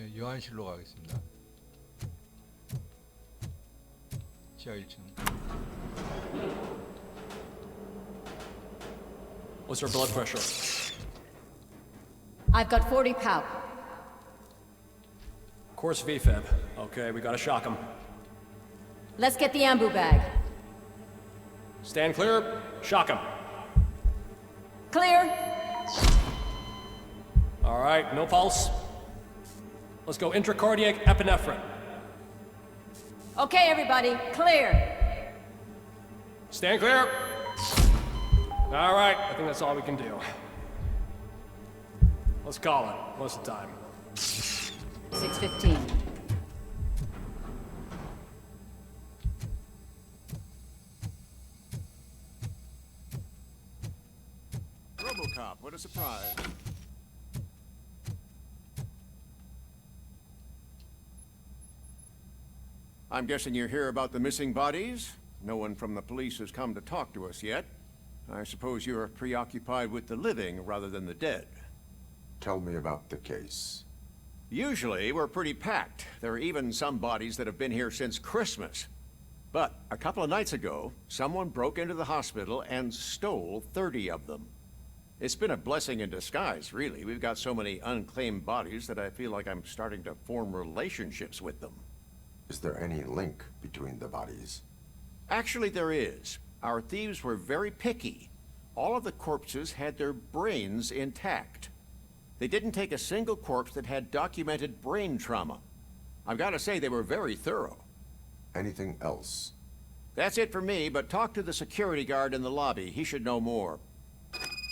네, 요한실로 가겠습니다. 지하 1층. What's her blood pressure? I've got 40 pow. Course VFib. Okay, we gotta shock him. Let's get the ambu bag. Stand clear. Shock him. Clear. All right, no pulse. Let's go intracardiac epinephrine. Okay, everybody, clear. Stand clear. All right, I think that's all we can do. Let's call it. What's the time? 6:15. RoboCop, what a surprise. I'm guessing you're here about the missing bodies? No one from the police has come to talk to us yet. I suppose you're preoccupied with the living rather than the dead. Tell me about the case. Usually, we're pretty packed. There are even some bodies that have been here since Christmas. But a couple of nights ago, someone broke into the hospital and stole 30 of them. It's been a blessing in disguise, really. We've got so many unclaimed bodies that I feel like I'm starting to form relationships with them. Is there any link between the bodies? Actually, there is. Our thieves were very picky. All of the corpses had their brains intact. They didn't take a single corpse that had documented brain trauma. I've got to say, they were very thorough. Anything else? That's it for me, but talk to the security guard in the lobby. He should know more.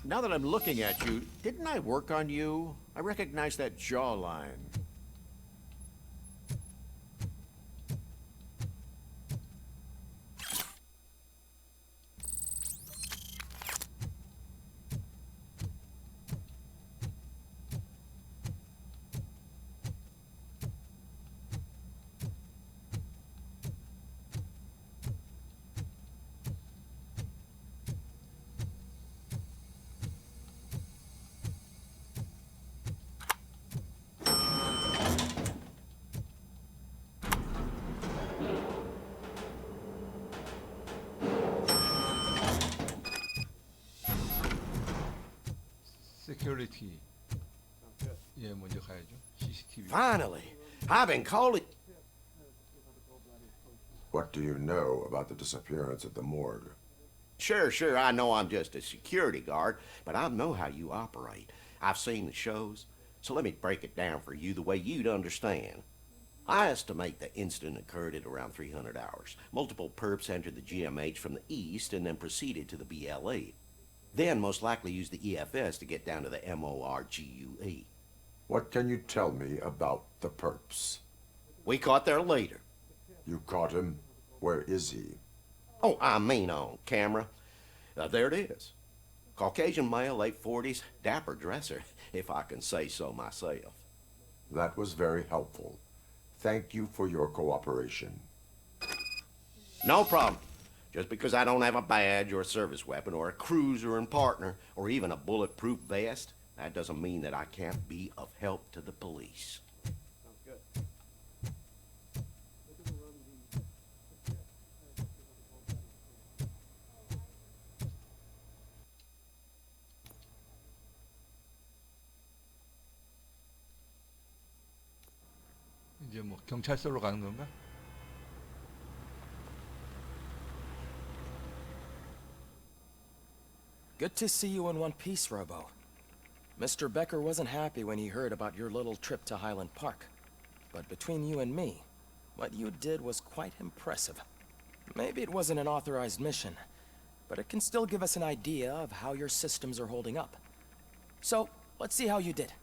Now that I'm looking at you, didn't I work on you? I recognize that jawline. 세큐리티. 예, 먼저 가야죠. CCTV. Finally, I've been calling. What do you know about the disappearance at the morgue? Sure, I know I'm just a security guard, but I know how you operate. I've seen the shows, so let me break it down for you the way you'd understand. I estimate the incident occurred at around 300 hours. Multiple perps entered the GMH from the east and then proceeded to the BLE. Then most likely used the EFS to get down to the MORGUE. What can you tell me about the perps? We caught their leader. You caught him? Where is he? Oh, I mean on camera. There it is. Caucasian male, late 40s, dapper dresser, if I can say so myself. That was very helpful. Thank you for your cooperation. No problem. Just because I don't have a badge or a service weapon or a cruiser and partner or even a bulletproof vest, that doesn't mean that I can't be of help to the police. Sounds good. 이제 뭐 경찰서로 가는 건가? Good to see you in one piece, Robo. Mr. Becker wasn't happy when he heard about your little trip to Highland Park. But between you and me, what you did was quite impressive. Maybe it wasn't an authorized mission, but it can still give us an idea of how your systems are holding up. So, let's see how you did.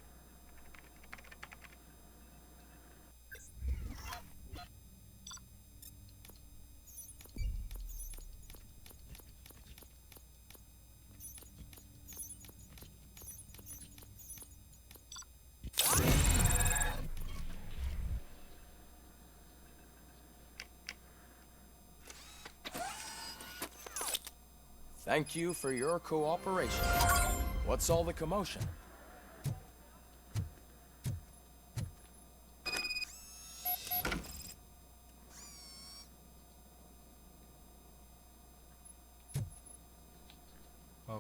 Thank you for your cooperation. What's all the commotion?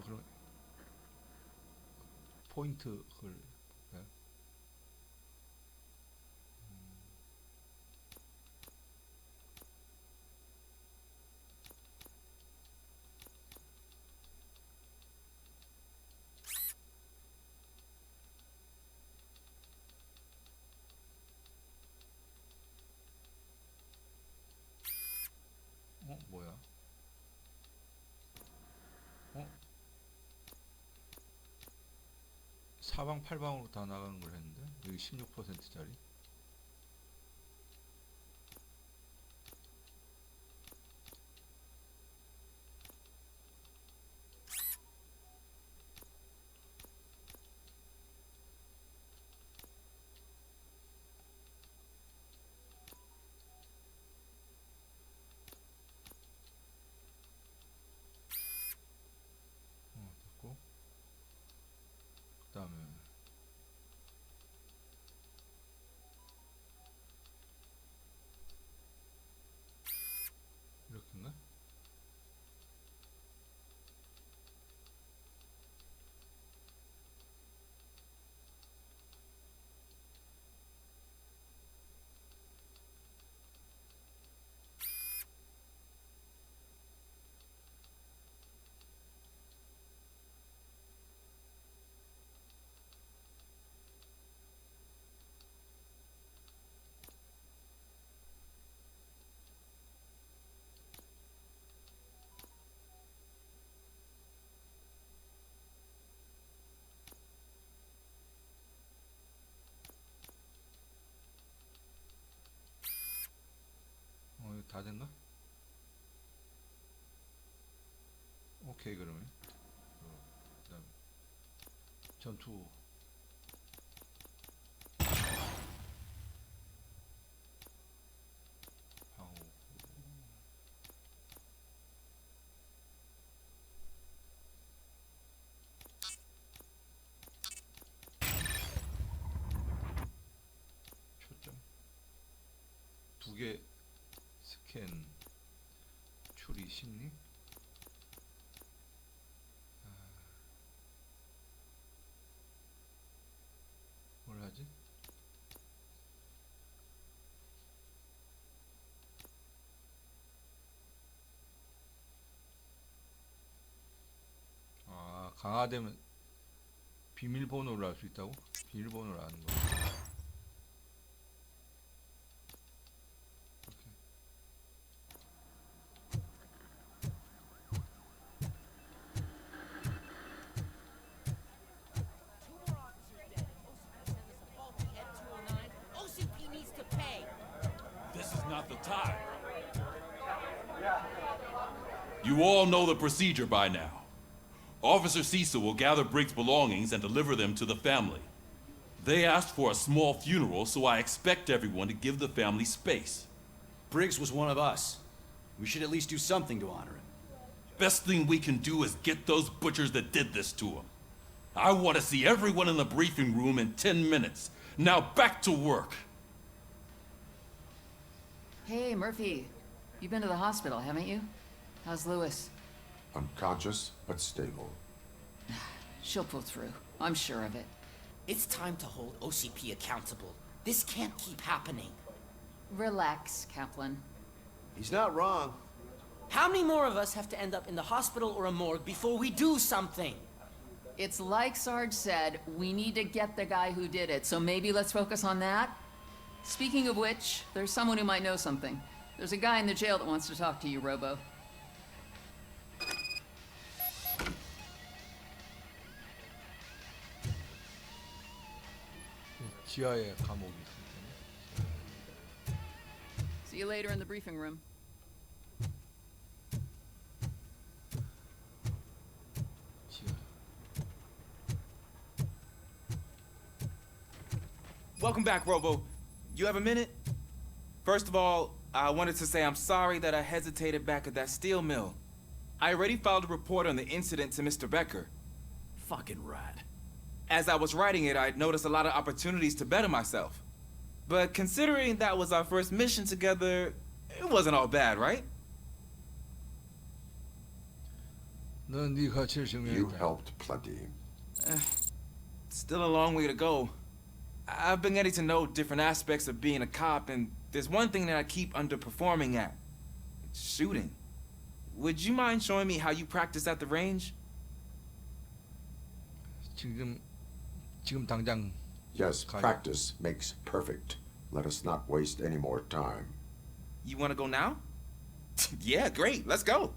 그럼 포인트 그걸 볼까요? 뭐야? 사방팔방으로 다 나가는 걸 했는데 여기 16%짜리. 됐고, 그 다음에 이렇게인가? 이거 다 된가? 오케이, 그러면 그 다음 전투. 방어. 초점. 2개 스캔. 추리 심리. 뭘 하지? 강화되면 비밀번호를 알 수 있다고? 비밀번호를 아는 거. OCP needs to pay. This is not the time. You all know the procedure by now. Officer Cecil will gather Briggs' belongings and deliver them to the family. They asked for a small funeral, so I expect everyone to give the family space. Briggs was one of us. We should at least do something to honor him. Best thing we can do is get those butchers that did this to him. I want to see everyone in the briefing room in 10 minutes. Now back to work. Hey, Murphy. You've been to the hospital, haven't you? How's Lewis? Unconscious, but stable. She'll pull through. I'm sure of it. It's time to hold OCP accountable. This can't keep happening. Relax, Kaplan. He's not wrong. How many more of us have to end up in the hospital or a morgue before we do something? It's like Sarge said, we need to get the guy who did it, so maybe let's focus on that? Speaking of which, there's someone who might know something. There's a guy in the jail that wants to talk to you, Robo. 지하에 감옥이 있으니까. See you later in the briefing room. 지하. Welcome back, Robo. You have a minute? First of all, I wanted to say I'm sorry that I hesitated back at that steel mill. I already filed a report on the incident to Mr. Becker. Fucking rat. As I was writing it, I'd noticed a lot of opportunities to better myself. But considering that was our first mission together, it wasn't all bad, right? 넌 네 가치를 You 증명했다. helped plenty. Still a long way to go. I've been getting to know different aspects of being a cop, and there's one thing that I keep underperforming at. It's shooting. Would you mind showing me how you practice at the range? 지금 당장 Yes, 가자. practice makes perfect. Let us not waste any more time. You want to go now? Yeah, great. Let's go.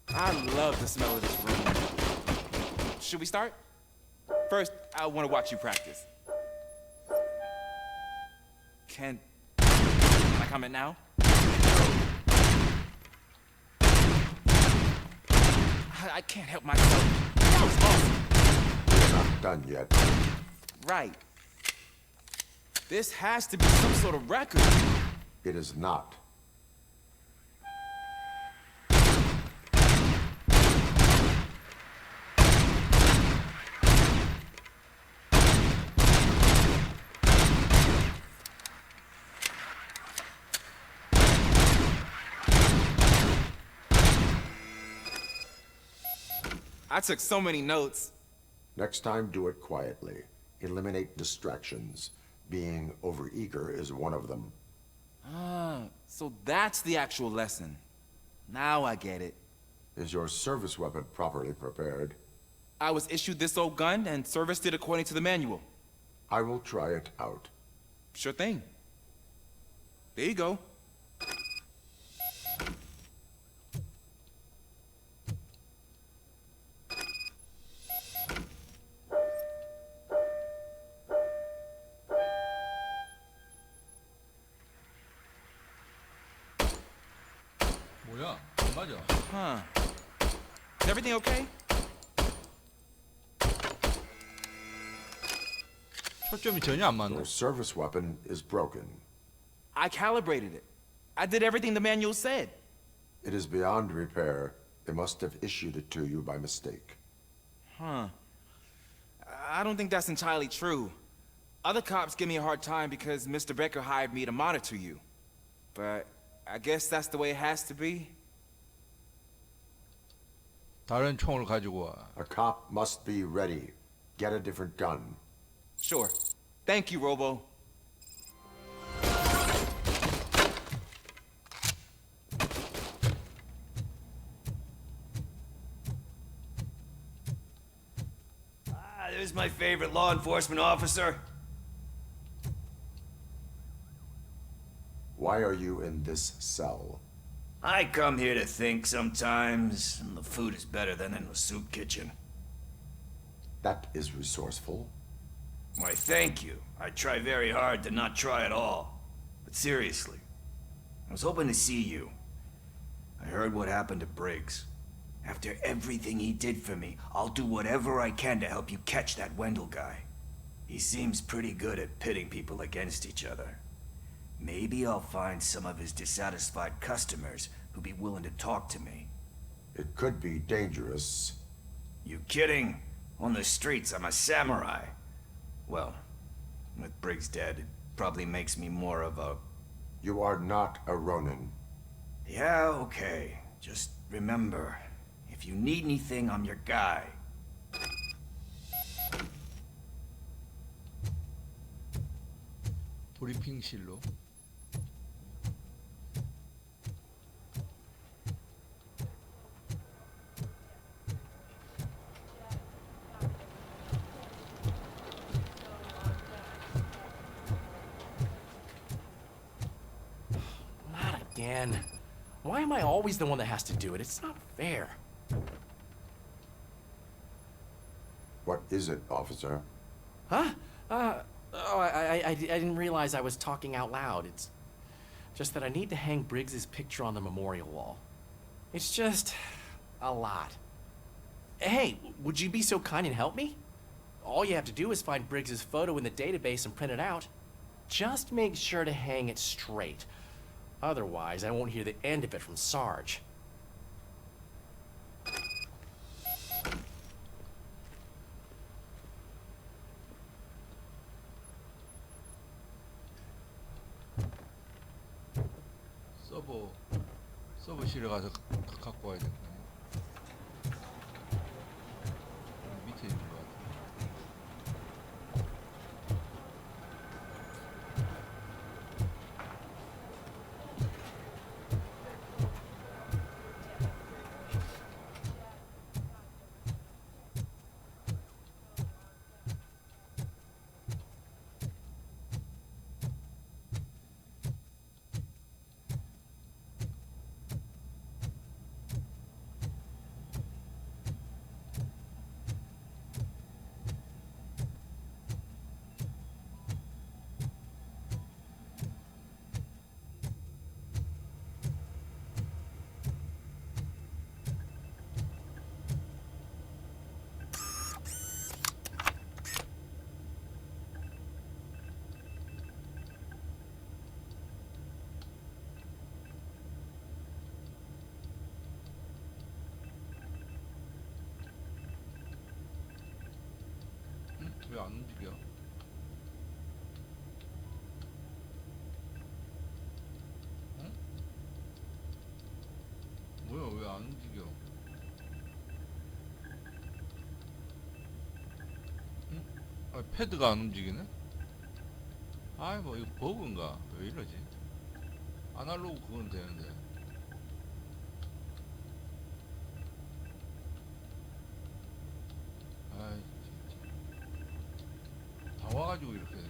I love the smell of this room. Should we start? First, I want to watch you practice. Can I comment now? I can't help myself. That was awesome. We're not done yet. Right. This has to be some sort of record. It is not. I took so many notes. Next time, do it quietly. Eliminate distractions. Being overeager is one of them. Ah, so that's the actual lesson. Now I get it. Is your service weapon properly prepared? I was issued this old gun and serviced it according to the manual. I will try it out. Sure thing. There you go. 뭐야? 맞아. Huh. Is everything okay? 초점이 전혀 안 맞네. Your service weapon is broken. I calibrated it. I did everything the manual said. It is beyond repair. They must have issued it to you by mistake. Huh. I don't think that's entirely true. Other cops give me a hard time because Mr. Becker hired me to monitor you. But I guess that's the way it has to be. 다른 총을 가지고 와. A cop must be ready. Get a different gun. Sure. Thank you, Robo. There's my favorite law enforcement officer. Why are you in this cell? I come here to think sometimes, and the food is better than in the soup kitchen. That is resourceful. Why, thank you. I try very hard to not try at all. But seriously, I was hoping to see you. I heard what happened to Briggs. After everything he did for me, I'll do whatever I can to help you catch that Wendell guy. He seems pretty good at pitting people against each other. Maybe I'll find some of his dissatisfied customers who'd be willing to talk to me. It could be dangerous. You kidding? On the streets, I'm a samurai. Well, with Briggs dead, it probably makes me more of a... You are not a Ronin. Yeah, okay. Just remember, if you need anything, I'm your guy. 브리핑실로. Not again. Why am I always the one that has to do it? It's not fair. What is it, officer? Huh? I didn't realize I was talking out loud. It's just that I need to hang Briggs's picture on the memorial wall. It's just a lot. Hey, would you be so kind and help me? All you have to do is find Briggs's photo in the database and print it out. Just make sure to hang it straight. Otherwise, I won't hear the end of it from Sarge. 서버실에 가서 갖고 와야 되겠네. 밑에 있는 것 같아. 왜 안 움직여? 응? 뭐야, 왜 안 움직여? 응? 아, 패드가 안 움직이네? 아이, 뭐, 이거 버그인가? 왜 이러지? 아날로그 그건 되는데. 아이, 다 와가지고 이렇게 되네.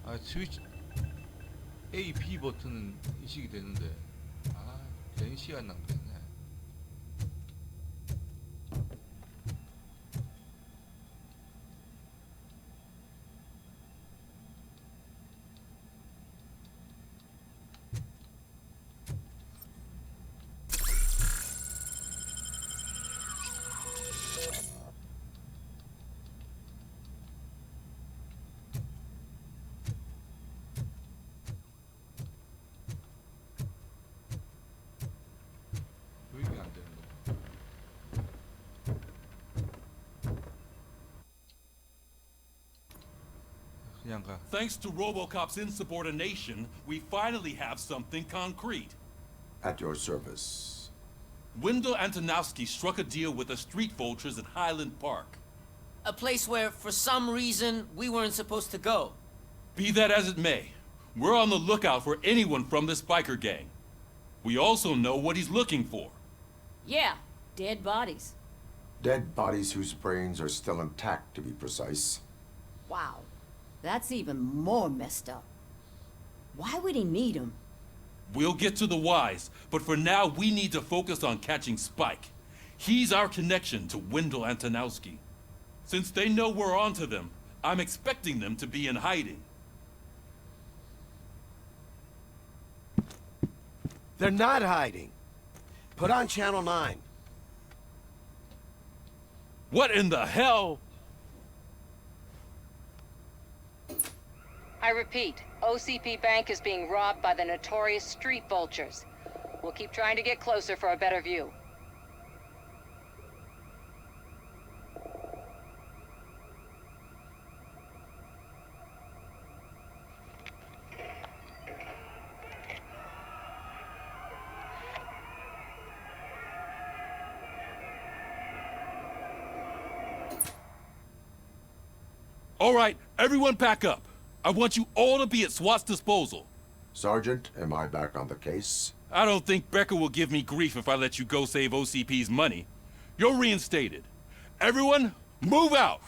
아, 스위치 A, B 버튼은 인식이 되는데, 아, 괜히 시간 낭비했네. 왜 이게 안 되는 거야? 그냥 가. Thanks to RoboCop's insubordination, we finally have something concrete. At your service. Wendell Antonowski struck a deal with the street vultures at Highland Park. A place where, for some reason, we weren't supposed to go. Be that as it may, we're on the lookout for anyone from this biker gang. We also know what he's looking for. Yeah, dead bodies. Dead bodies whose brains are still intact, to be precise. Wow, that's even more messed up. Why would he need them? We'll get to the whys, but for now we need to focus on catching Spike. He's our connection to Wendell Antonowski. Since they know we're onto them, I'm expecting them to be in hiding. They're not hiding. Put on Channel 9. What in the hell? I repeat, OCP Bank is being robbed by the notorious street vultures. We'll keep trying to get closer for a better view. All right, everyone pack up. I want you all to be at SWAT's disposal. Sergeant, am I back on the case? I don't think Becker will give me grief if I let you go save OCP's money. You're reinstated. Everyone, move out!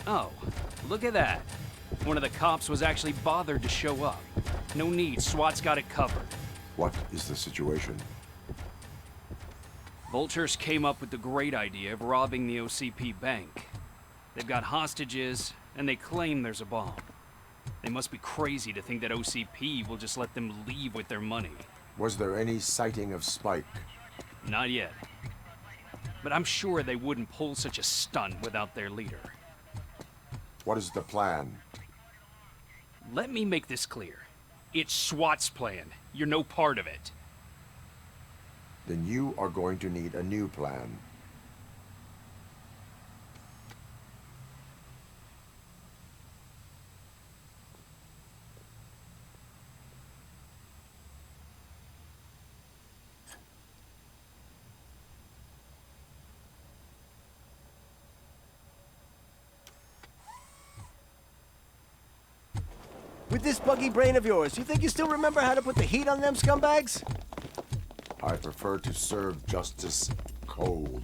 Oh, look at that. One of the cops was actually bothered to show up. No need. SWAT's got it covered. What is the situation? Vultures came up with the great idea of robbing the OCP bank. They've got hostages, and they claim there's a bomb. They must be crazy to think that OCP will just let them leave with their money. Was there any sighting of Spike? Not yet. But I'm sure they wouldn't pull such a stunt without their leader. What is the plan? Let me make this clear. It's SWAT's plan. You're no part of it. Then you are going to need a new plan. With this buggy brain of yours, you think you still remember how to put the heat on them scumbags? I prefer to serve justice cold.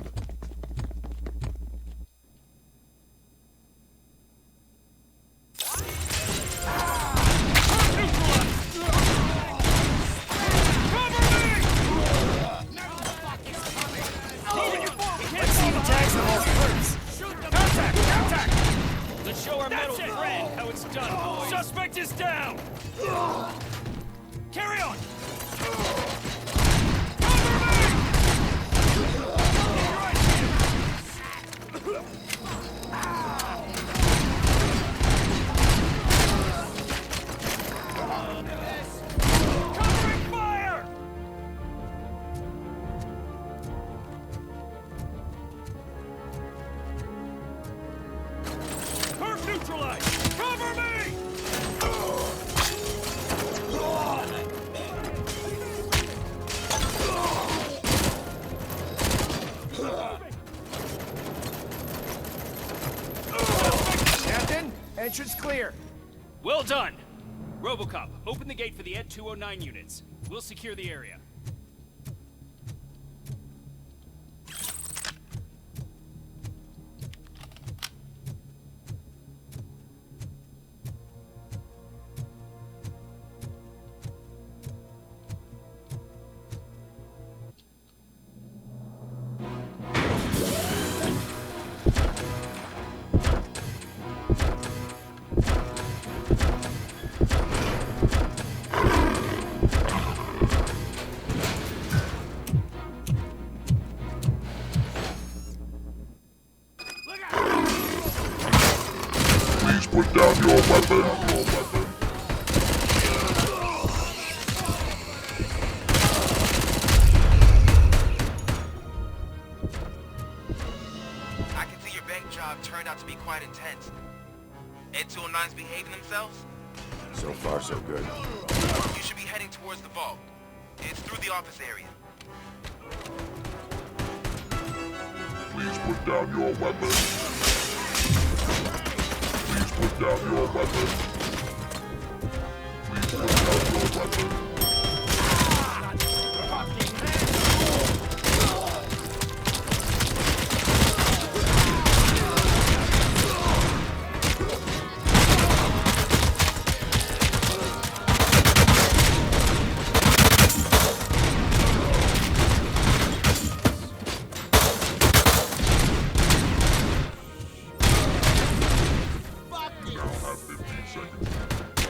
Let's see who tags the most first. Contact! Contact! Let's show our metal friend how it's done, boys. Suspect is down! Carry on! Covering fire! Perk neutralized! Cover me! Captain, entrance clear. Well done! RoboCop, open the gate for the Ed 209 units. We'll secure the area. Please put down your weapon. I can see your bank job turned out to be quite intense. Ed 209's behaving themselves? So far, so good. You should be heading towards the vault. It's through the office area. Please put down your weapon. Please put down your weapon. Please put down your weapon.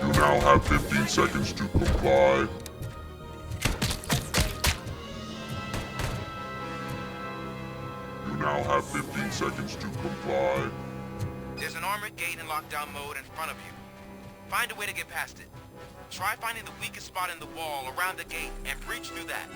You now have 15 seconds to comply. You now have 15 seconds to comply. There's an armored gate in lockdown mode in front of you. Find a way to get past it. Try finding the weakest spot in the wall around the gate and breach through that.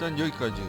일단 여기까지.